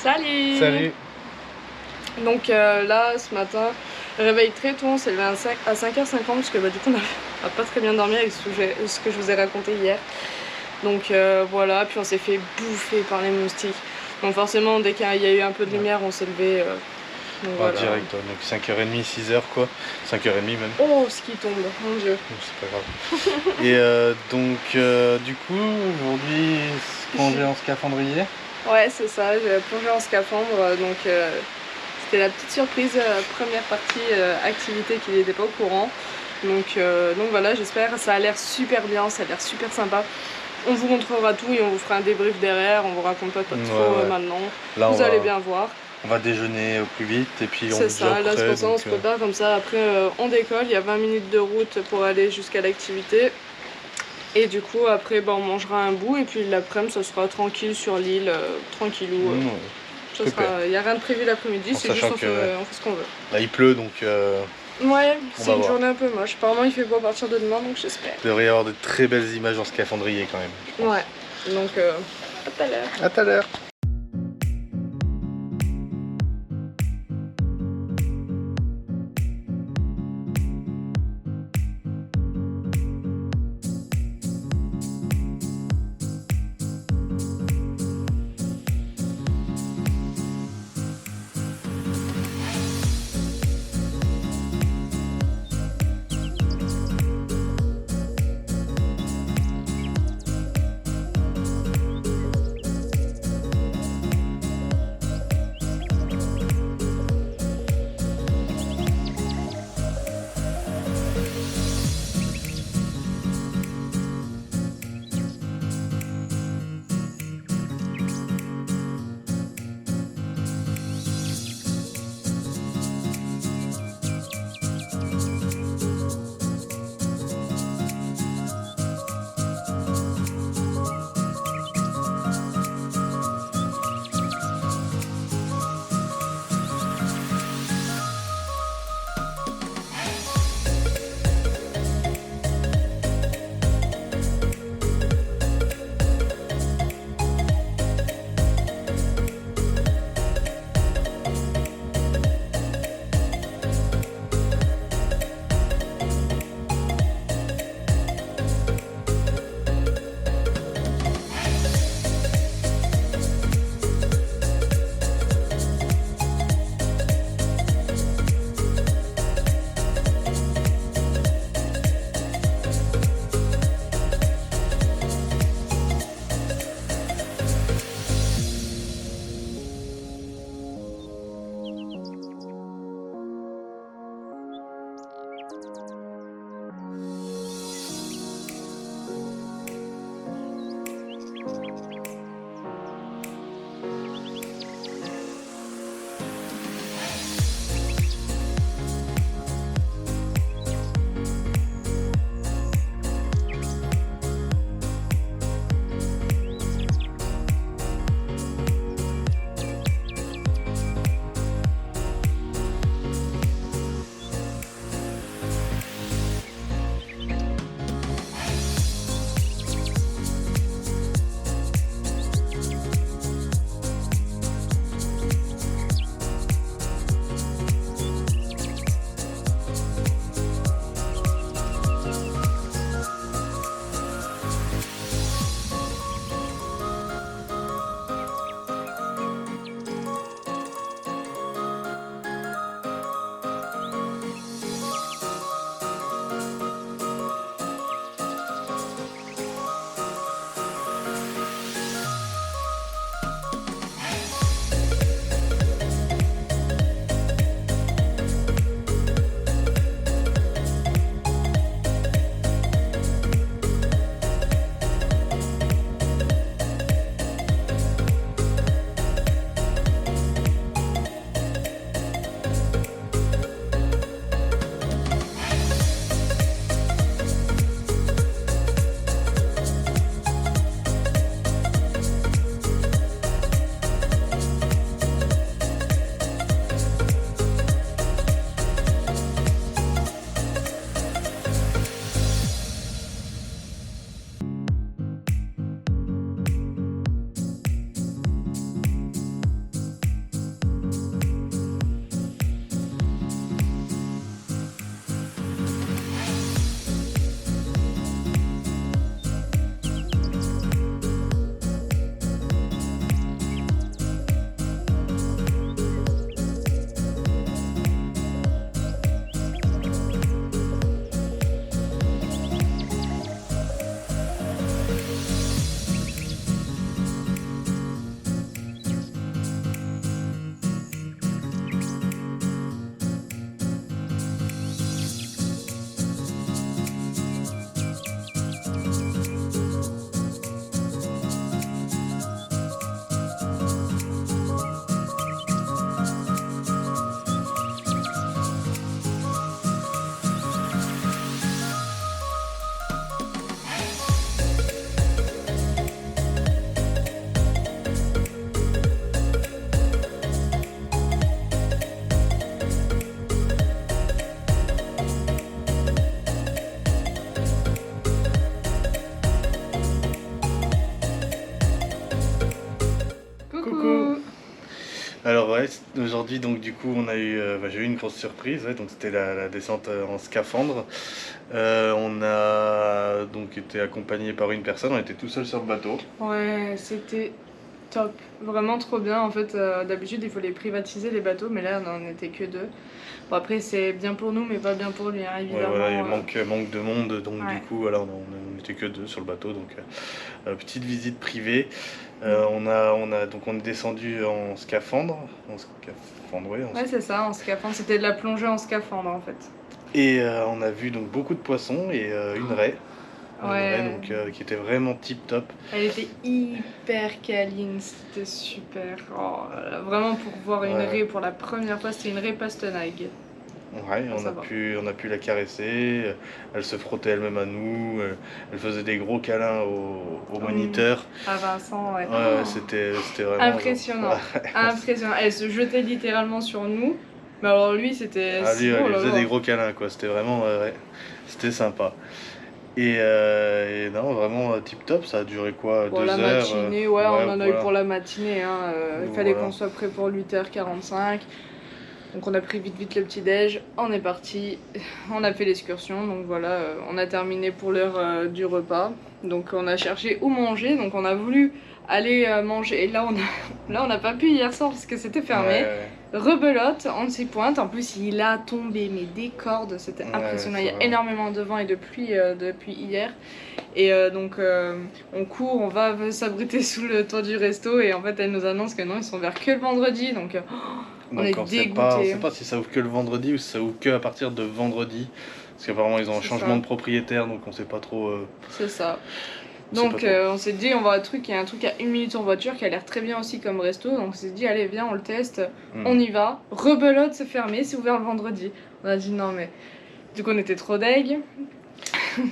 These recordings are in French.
Salut! Salut! Donc là, ce matin, réveil très tôt, on s'est levé à 5h50 parce que du coup on a pas très bien dormi avec ce que je vous ai raconté hier. Donc voilà, puis on s'est fait bouffer par les moustiques. Donc forcément, dès qu'il y a eu un peu de lumière, on s'est levé. Donc voilà. Direct, donc 5h30, 6h quoi, 5h30 même. Oh, ce qui tombe, mon dieu. C'est pas grave. Et du coup, aujourd'hui, plongé en scaphandrier. Ouais, c'est ça, j'ai plongé en scaphandre, donc c'était la petite surprise, première partie activité qui n'était pas au courant. Donc voilà, j'espère, ça a l'air super bien, ça a l'air super sympa. On vous montrera tout et on vous fera un débrief derrière, on vous raconte pas trop maintenant. Là, vous allez bien voir. On va déjeuner au plus vite et puis on c'est ça, là c'est pour ça on se prépare comme ça, après on décolle, il y a 20 minutes de route pour aller jusqu'à l'activité. Et du coup après on mangera un bout et puis l'après-midi ça sera tranquille sur l'île, tranquillou. Il n'y a rien de prévu l'après-midi, c'est juste on fait ce qu'on veut. Là il pleut donc... ouais, c'est une journée un peu moche. Apparemment il fait beau à partir de demain donc j'espère. Il devrait y avoir de très belles images en scaphandrier quand même. Ouais, donc à tout à l'heure. À tout à l'heure. Alors ouais, aujourd'hui donc du coup on a eu, j'ai eu une grosse surprise, ouais, donc c'était la descente en scaphandre. On a donc été accompagné par une personne, on était tout seul sur le bateau. Ouais, c'était top, vraiment trop bien. En fait, d'habitude il faut les privatiser les bateaux, mais là on en était que deux. Bon après c'est bien pour nous mais pas bien pour lui hein, Ouais, évidemment. voilà, il manque de monde, donc Ouais. du coup voilà, on était que deux sur le bateau, donc petite visite privée. On est descendu en scaphandre, ouais, Ouais c'est ça, en scaphandre, c'était de la plongée en scaphandre en fait. et on a vu donc beaucoup de poissons et une raie Ouais, donc qui était vraiment tip top. elle était hyper câline, c'était super. Oh là là, vraiment pour voir une Ouais. raie pour la première fois, c'était une raie pastenague. Ouais, Bon, ça va. on a pu la caresser, elle se frottait elle-même à nous, elle faisait des gros câlins au moniteur. À Vincent, ouais. Ouais, ouais, Oh, c'était vraiment genre. impressionnant, impressionnant. Elle se jetait littéralement sur nous. Mais alors lui, c'était... Ah, lui, elle Oh lui là faisait des là. gros câlins, quoi, c'était vraiment, ouais, c'était sympa. Et non, vraiment tip top, ça a duré quoi, Pour 2 la heures matinée, ouais, ouais, on en a eu voilà. pour la matinée. Hein, il Donc, fallait voilà. qu'on soit prêt pour 8h45. Donc on a pris vite le petit-déj, on est parti, on a fait l'excursion, donc voilà, on a terminé pour l'heure du repas. Donc on a cherché où manger, donc on a voulu aller manger, et là on n'a pas pu hier soir parce que c'était Ouais, fermé. Rebelote, en 6 pointes, en plus il a tombé mais des cordes, c'était impressionnant, il y c'est a vrai. énormément de vent et de pluie depuis hier. Et donc on court, on va s'abriter sous le toit du resto et en fait elle nous annonce que non, ils sont ouverts que le vendredi, donc on est Donc on dégoûtés. sait pas si ça ouvre que le vendredi ou si ça ouvre que à partir de vendredi. Parce qu'apparemment ils ont un C'est changement ça. de propriétaire, donc on sait pas trop. C'est ça. On sait Donc pas trop. on s'est dit, on va à un truc, il y a un truc à 1 minute en voiture qui a l'air très bien aussi comme resto. Donc on s'est dit, allez, viens, on le teste, on y va. Rebelote, c'est fermé, c'est ouvert le vendredi. On a dit non, mais. Du coup, on était trop deg.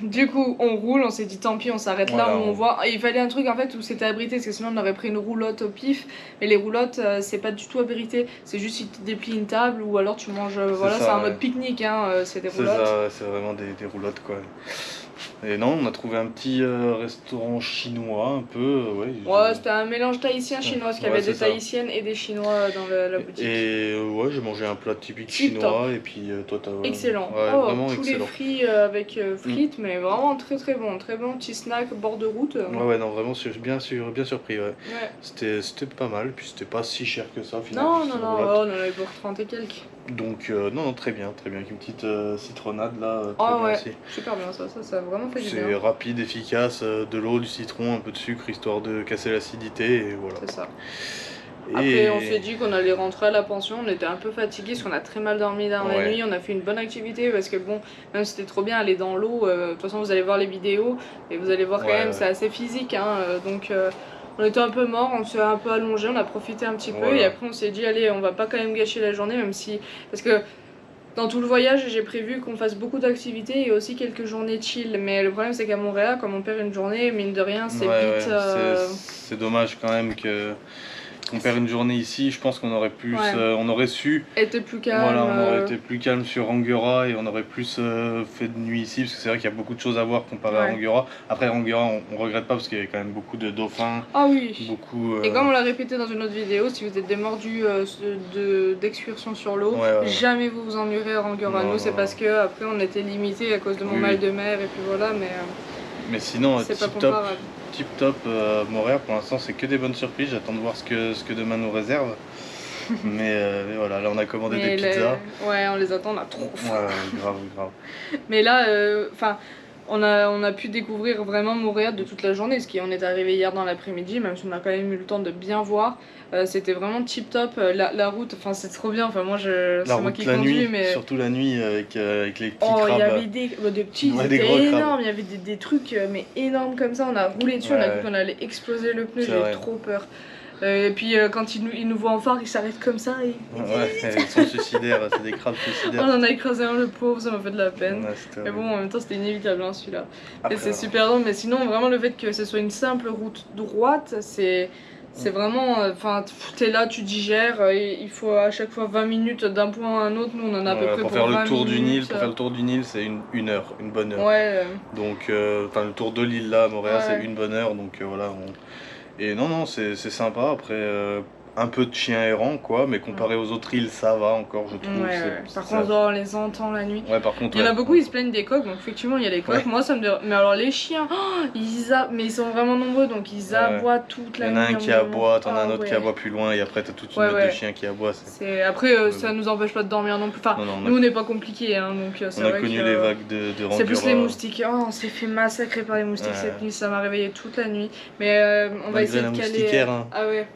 Du coup, on roule, on s'est dit tant pis, on s'arrête là Voilà, où on voit. Et il fallait un truc en fait où c'était abrité, parce que sinon on aurait pris une roulotte au pif. Mais les roulottes, c'est pas du tout abrité, c'est juste si tu déplies une table ou alors tu manges. Voilà, ça, c'est un ouais. mode pique-nique, hein, c'est des C'est roulottes. ça, c'est vraiment des roulottes quoi. Et non, on a trouvé un petit restaurant chinois un peu, ouais. Ouais, c'était un mélange tahitien-chinois, parce qu'il y Ouais, avait c'est des ça. tahitiennes et des chinois dans la boutique. Et ouais, j'ai mangé un plat typique Tip chinois et puis toi t'as. Excellent. Ouais, Oh, vraiment poulet excellent. frit avec frites, mais vraiment très bon. Très bon petit snack bord de route. Ouais, non, vraiment bien surpris, ouais. Ouais. C'était pas mal, puis c'était pas si cher que ça au final. Non, juste non, une non, roulotte. oh, on en avait pour 30 et quelques. Donc, non, très bien, avec une petite citronnade là, très Oh bien ouais, aussi. super bien ça a vraiment fait du C'est bien. rapide, efficace, de l'eau, du citron, un peu de sucre histoire de casser l'acidité et voilà. C'est ça. Et Après, on s'est dit qu'on allait rentrer à la pension, on était un peu fatigués parce qu'on a très mal dormi dans la Ouais. nuit, on a fait une bonne activité parce que bon, même si c'était trop bien aller dans l'eau, de toute façon vous allez voir les vidéos et vous allez voir quand Ouais, même, ouais. c'est assez physique, hein, donc on était un peu morts, on s'est un peu allongé, on a profité un petit peu Voilà. et après on s'est dit allez, on va pas quand même gâcher la journée même si... Parce que dans tout le voyage, j'ai prévu qu'on fasse beaucoup d'activités et aussi quelques journées chill. Mais le problème, c'est qu'à Montréal, comme on perd une journée, mine de rien, c'est Ouais, vite. ouais, c'est dommage quand même qu'on perd une journée ici. Je pense qu'on aurait plus, Ouais. on aurait su. Était plus calme. Voilà, on aurait été plus calme sur Ranguera et on aurait plus fait de nuit ici parce que c'est vrai qu'il y a beaucoup de choses à voir comparé à Ouais. Ranguera. Après Ranguera, on regrette pas parce qu'il y avait quand même beaucoup de dauphins, Ah oui. beaucoup. Et comme on l'a répété dans une autre vidéo, si vous êtes des mordus d'excursion sur l'eau, Ouais. jamais vous vous ennuierez à Ranguera. Non, Nous, c'est non, parce que après on était limité à cause de mon Oui, mal oui. de mer et puis voilà, mais Mais sinon, c'est pas tip top, comparable. Montréal pour l'instant c'est que des bonnes surprises. J'attends de voir ce que demain nous réserve. mais voilà, là on a commandé Mais des pizzas. ouais, on les attend, on a trop faim. Ouais, grave. Mais là, enfin, on a pu découvrir vraiment Montréal de toute la journée, parce qu'on est arrivé hier dans l'après-midi, même si on a quand même eu le temps de bien voir. C'était vraiment tip top, la route, enfin c'est trop bien, enfin moi La c'est moi route qui la conduis, nuit, mais... surtout la nuit avec les petits Oh, il y crabes. avait des petits, Ouais, des c'était gros crabes. énorme, il y avait des trucs mais énormes comme ça, on a roulé dessus, on a Ouais, cru qu'on allait exploser le pneu, C'est j'ai eu vrai. trop peur. Et puis quand ils nous voient en phare, ils s'arrêtent comme ça et... Ouais, ils sont suicidaires, c'est des crabes On suicidaires. en a écrasé un, le pauvre, ça m'a fait de la peine. Ouais, c'était Mais bon, horrible. en même temps, c'était inévitable, hein, celui-là. Après, Et c'est super drôle, mais sinon, vraiment, le fait que ce soit une simple route droite, c'est vraiment. Enfin, t'es là, tu digères, et il faut à chaque fois 20 minutes d'un point à un autre. Nous, on en a à peu près pour faire le 20 tour du Nil, minutes. pour faire le tour du Nil, c'est une heure, une bonne heure. Ouais, Donc, enfin, le tour de l'île là, à Montréal, Ouais. c'est une bonne heure. Donc voilà. Et non, c'est sympa. Après, un peu de chiens errants, quoi, mais comparé aux autres îles, ça va encore, je trouve. Par contre, on les entend la nuit. Ouais, par contre, il y en a beaucoup, ils se plaignent des coqs, donc effectivement, il y a les coqs. Moi, ça me dérange. Mais alors, les chiens, mais ils sont vraiment nombreux, donc ils aboient toute la nuit. Il y en a un qui aboie, t'en as un autre qui aboie plus loin, et après, t'as toute une meute de chiens qui aboient. Après, ça nous empêche pas de dormir non plus. Enfin, nous, on n'est pas compliqués, hein, donc on a connu les vagues de Rangura. C'est plus les moustiques. Oh, on s'est fait massacrer par les moustiques cette nuit, ça m'a réveillé toute la nuit. Mais on va essayer de caler. Ah ouais.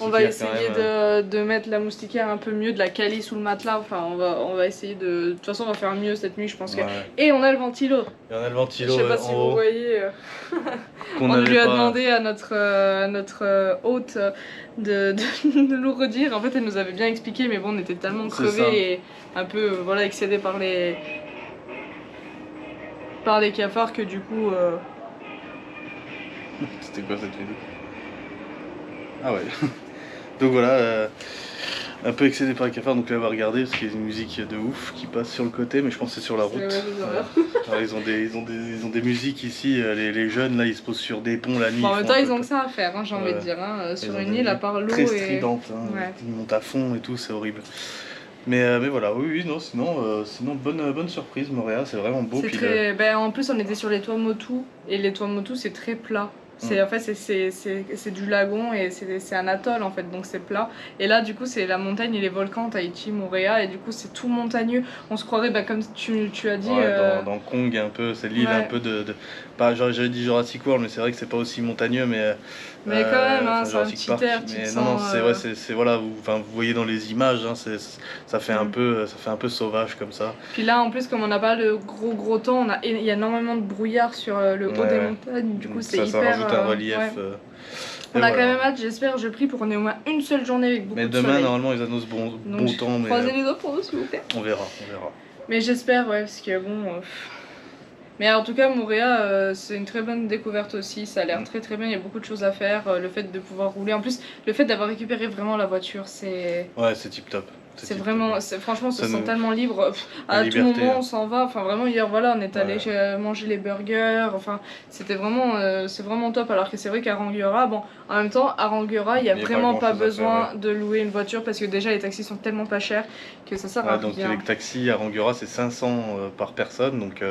On va essayer de mettre la moustiquaire un peu mieux, de la caler sous le matelas. Enfin, on va essayer de. De toute façon, on va faire mieux cette nuit, je pense que. Et on a le ventilo. Et on a le ventilo. Je sais pas si vous voyez. On lui a demandé à notre hôte de nous redire. En fait, elle nous avait bien expliqué, mais bon, on était tellement crevés et un peu excédés par les cafards que du coup. C'était quoi cette vidéo? Ah ouais. Donc voilà, un peu excédé par les cafards, donc là on va regarder parce qu'il y a une musique de ouf qui passe sur le côté, mais je pense que c'est sur la route. Alors, ils ont des musiques ici, les jeunes là ils se posent sur des ponts la nuit. En même temps ils ont que ça à faire, hein, j'ai envie de dire, hein, sur une île à part l'eau. Très stridente, ils montent à fond et tout, c'est horrible. Mais voilà, oui, non, sinon bonne surprise, Moorea, c'est vraiment beau. En plus on était sur les toits Motu, et les toits Motu c'est très plat. En fait c'est du lagon et c'est un atoll en fait, donc c'est plat. Et là du coup c'est la montagne et les volcans, Tahiti, Moorea, et du coup c'est tout montagneux. On se croirait comme tu as dit. Dans Kong un peu, c'est l'île un peu pas j'avais dit Jurassic World, mais c'est vrai que c'est pas aussi montagneux, mais quand même, hein, c'est un petit air, c'est voilà, vous voyez dans les images, hein, ça fait un peu sauvage comme ça. Puis là en plus comme on n'a pas le gros temps, il y a énormément de brouillard sur le haut des montagnes, du coup c'est hyper. Ça rajoute un relief. On a quand même hâte, j'espère, je prie pour qu'on ait au moins une seule journée avec beaucoup de soleil. Mais demain normalement ils annoncent bon temps. Croisez les doigts pour nous s'il vous plaît. On verra. Mais j'espère, parce que bon. Mais en tout cas, Moorea, c'est une très bonne découverte aussi. Ça a l'air très bien. Il y a beaucoup de choses à faire. Le fait de pouvoir rouler. En plus, le fait d'avoir récupéré vraiment la voiture, c'est. Ouais, c'est tip top. C'est vraiment. Franchement, on se sent tellement libre. À tout moment, on s'en va. Enfin, vraiment, hier, on est allé manger les burgers. Enfin, c'était vraiment. C'est vraiment top. Alors que c'est vrai qu'à Rangiora, en même temps, à Rangiora, il n'y a vraiment pas besoin de louer une voiture parce que déjà, les taxis sont tellement pas chers que ça sert à rien. Donc, les taxis à Rangiora, c'est 500 par personne. Donc,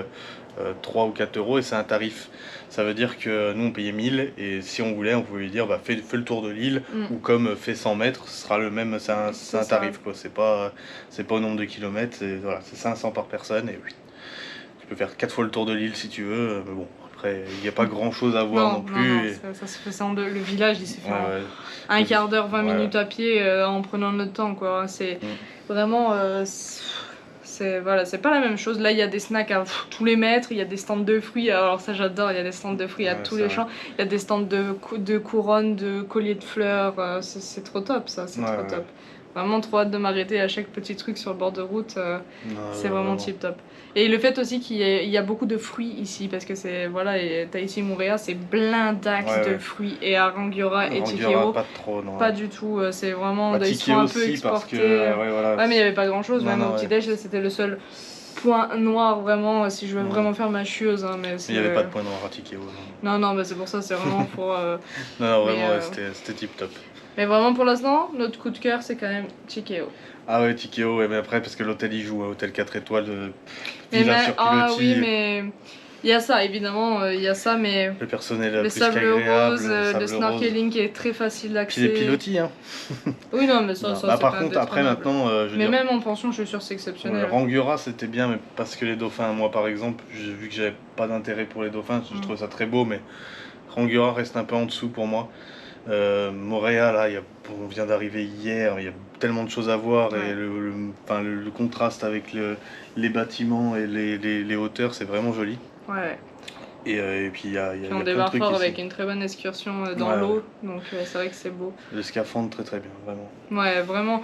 3 ou 4 euros, et c'est un tarif. Ça veut dire que nous on payait 1000, et si on voulait on pouvait lui dire fais le tour de l'île, ou comme fais 100 mètres, ce sera le même, c'est un tarif quoi. C'est pas au nombre de kilomètres, c'est 500 par personne, et oui, tu peux faire 4 fois le tour de l'île si tu veux, mais bon après il n'y a pas grand chose à voir non plus. Ça se fait le village il s'est fait un quart d'heure, 20 minutes à pied en prenant notre temps quoi. C'est vraiment c'est pas la même chose. Là il y a des snacks à tous les mètres, il y a des stands de fruits, alors ça j'adore, il y a des stands de fruits à tous les champs, il y a des stands de couronnes, de colliers de fleurs, c'est trop top ça, c'est trop top. Vraiment trop hâte de m'arrêter à chaque petit truc sur le bord de route, c'est vraiment tip top. Et le fait aussi qu'il y a beaucoup de fruits ici, parce que c'est et Tahiti, Moorea, c'est blindax de fruits, et à Rangiora et Tikeo, pas du tout, c'est vraiment ils sont un peu exportés. Mais il n'y avait pas grand chose, même au petit-déj, c'était le seul point noir vraiment, si je veux vraiment faire ma chieuse. Hein, mais il n'y avait pas de point noir à Tikeo. Non, mais c'est pour ça, c'est vraiment pour. Non, vraiment, c'était tip top. Mais vraiment pour l'instant, notre coup de cœur c'est quand même Tikeo. Ah ouais, Tikeo, mais après parce que l'hôtel il joue, hôtel 4 étoiles, oui, mais il y a ça évidemment, il y a ça, mais le personnel le plus sable qu'agréable, rose, le snorkeling qui est très facile d'accès. Puis les pilotis, hein. Oui, non, mais ça par contre, après maintenant, même en pension, je suis sûr c'est exceptionnel. Rangiora c'était bien, mais parce que les dauphins, moi par exemple, vu que j'avais pas d'intérêt pour les dauphins, je trouve ça très beau, mais Rangiora reste un peu en dessous pour moi. Moorea, là, on vient d'arriver hier, il y a tellement de choses à voir, et le contraste avec les bâtiments et les hauteurs, c'est vraiment joli. Et puis il y a on débarque fort avec une très bonne excursion dans l'eau, donc c'est vrai que c'est beau. Le scaphandre très bien, vraiment. Ouais, vraiment.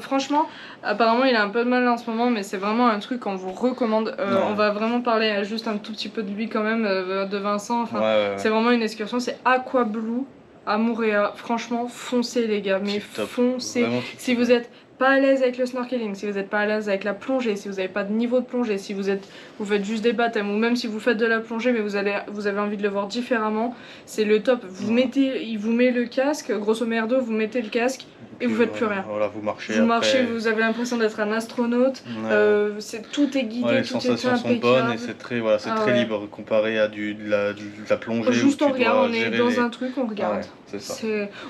Franchement, apparemment il a un peu de mal en ce moment, mais c'est vraiment un truc qu'on vous recommande. On va vraiment parler juste un tout petit peu de lui quand même, de Vincent. C'est vraiment une excursion, c'est Aqua Blue à Moorea. Franchement, foncez les gars, mais foncez. Si vous êtes pas à l'aise avec le snorkeling, si vous n'êtes pas à l'aise avec la plongée, si vous n'avez pas de niveau de plongée, si vous faites juste des baptêmes, ou même si vous faites de la plongée mais vous avez envie de le voir différemment, c'est le top. Il vous met le casque, grosso merdo, vous mettez le casque et vous faites plus rien. Voilà, vous marchez. Vous marchez, vous avez l'impression d'être un astronaute. Tout est guidé, les tout sensations est sont impeccable. bonnes et c'est très libre comparé à de la plongée. Juste où on regarde, on est dans les... un truc, on regarde. c'est ça.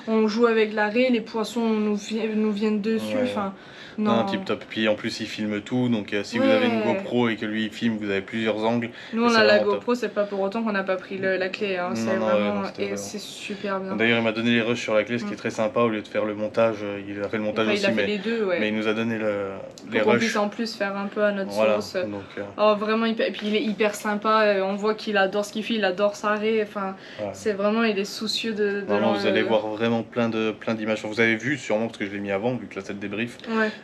On joue avec la raie, les poissons nous viennent dessus. Enfin, non, tip top. Puis en plus il filme tout, donc si vous avez une GoPro et que lui il filme, vous avez plusieurs angles. Nous on a la GoPro, c'est pas pour autant qu'on n'a pas pris la clé. Hein. C'est vraiment c'est super bien. D'ailleurs il m'a donné les rushs sur la clé, ce qui est très sympa. Au lieu de faire le montage, il a fait le montage aussi, il a fait les deux, mais il nous a donné les pour rushs. qu'on puisse en plus faire un peu à notre sauce. Donc, vraiment hyper, et puis il est hyper sympa. On voit qu'il adore ce qu'il fait, il adore sa raie. Enfin, c'est vraiment, il est soucieux de vous allez voir vraiment plein d'images. Vous avez vu sûrement parce que je l'ai mis avant, vu que là c'est le débrief.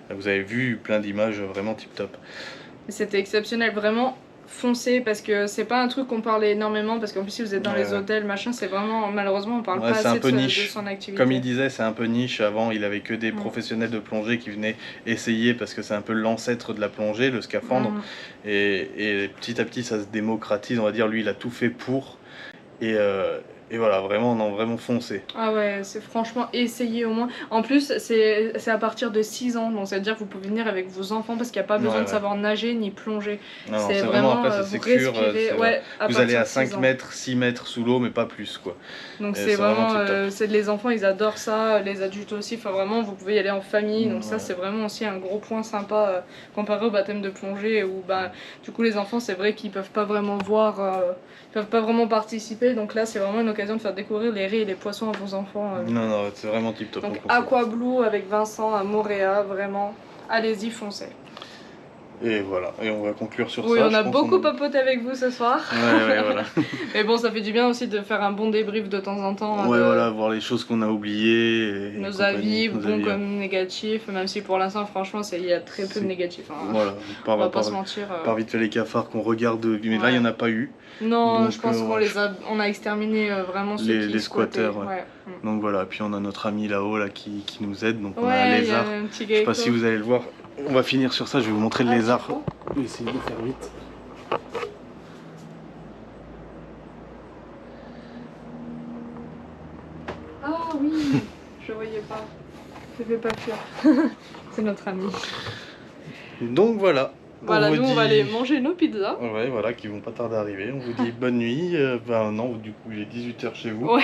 Vous avez vu plein d'images vraiment tip top. C'était exceptionnel, vraiment. Foncez parce que c'est pas un truc qu'on parle énormément parce qu'en plus si vous êtes dans les hôtels machin, c'est vraiment, malheureusement on parle pas assez de son activité. Comme il disait, c'est un peu niche. Avant il avait que des professionnels de plongée qui venaient essayer parce que c'est un peu l'ancêtre de la plongée, le scaphandre, et petit à petit ça se démocratise, on va dire. Lui il a tout fait pour, et voilà, vraiment foncé. Ah ouais, c'est franchement essayer au moins. En plus, c'est à partir de 6 ans, donc ça veut dire que vous pouvez venir avec vos enfants parce qu'il n'y a pas besoin de savoir nager ni plonger. C'est vraiment, après c'est sûr, vous allez à 5 mètres, 6 mètres sous l'eau, mais pas plus quoi. Donc c'est vraiment les enfants ils adorent ça, les adultes aussi, enfin vraiment vous pouvez y aller en famille, donc ça c'est vraiment aussi un gros point sympa comparé au baptême de plongée où du coup les enfants c'est vrai qu'ils peuvent pas vraiment voir, ils peuvent pas vraiment participer, donc là c'est vraiment une occasion de faire découvrir les raies et les poissons à vos enfants. Non, c'est vraiment tip top. Donc Aqua Blue avec Vincent à Moréa, vraiment, allez-y, foncez. Et voilà, et on va conclure sur ça. Oui, on a beaucoup papoté avec vous ce soir. Voilà. Mais bon, ça fait du bien aussi de faire un bon débrief de temps en temps. Voilà, voir les choses qu'on a oubliées. Nos avis, bons comme négatifs, même si pour l'instant, franchement, il y a très peu de négatifs. Hein. Voilà, on va pas se mentir. Par vite fait les cafards qu'on regarde, mais là, il n'y en a pas eu. Non, donc, je pense qu'on a exterminé vraiment ceux qui squatteurs. Donc voilà, puis on a notre ami là-haut là, qui nous aide, donc on a un lézard. Je sais pas si vous allez le voir. On va finir sur ça, je vais vous montrer le lézard. Je vais essayer de faire vite. Ah oui, je voyais pas. Je fais pas peur. C'est notre ami. Donc voilà. Voilà, nous on va aller manger nos pizzas. Ouais, voilà, qui vont pas tarder à arriver. On vous dit bonne nuit. Non, du coup il est 18h chez vous. Ouais.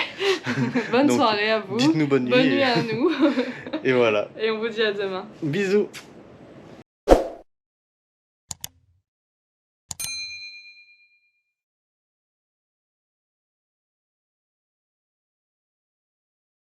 Bonne soirée à vous. Dites-nous bonne nuit. Bonne nuit à nous. Et voilà. Et on vous dit à demain. Bisous.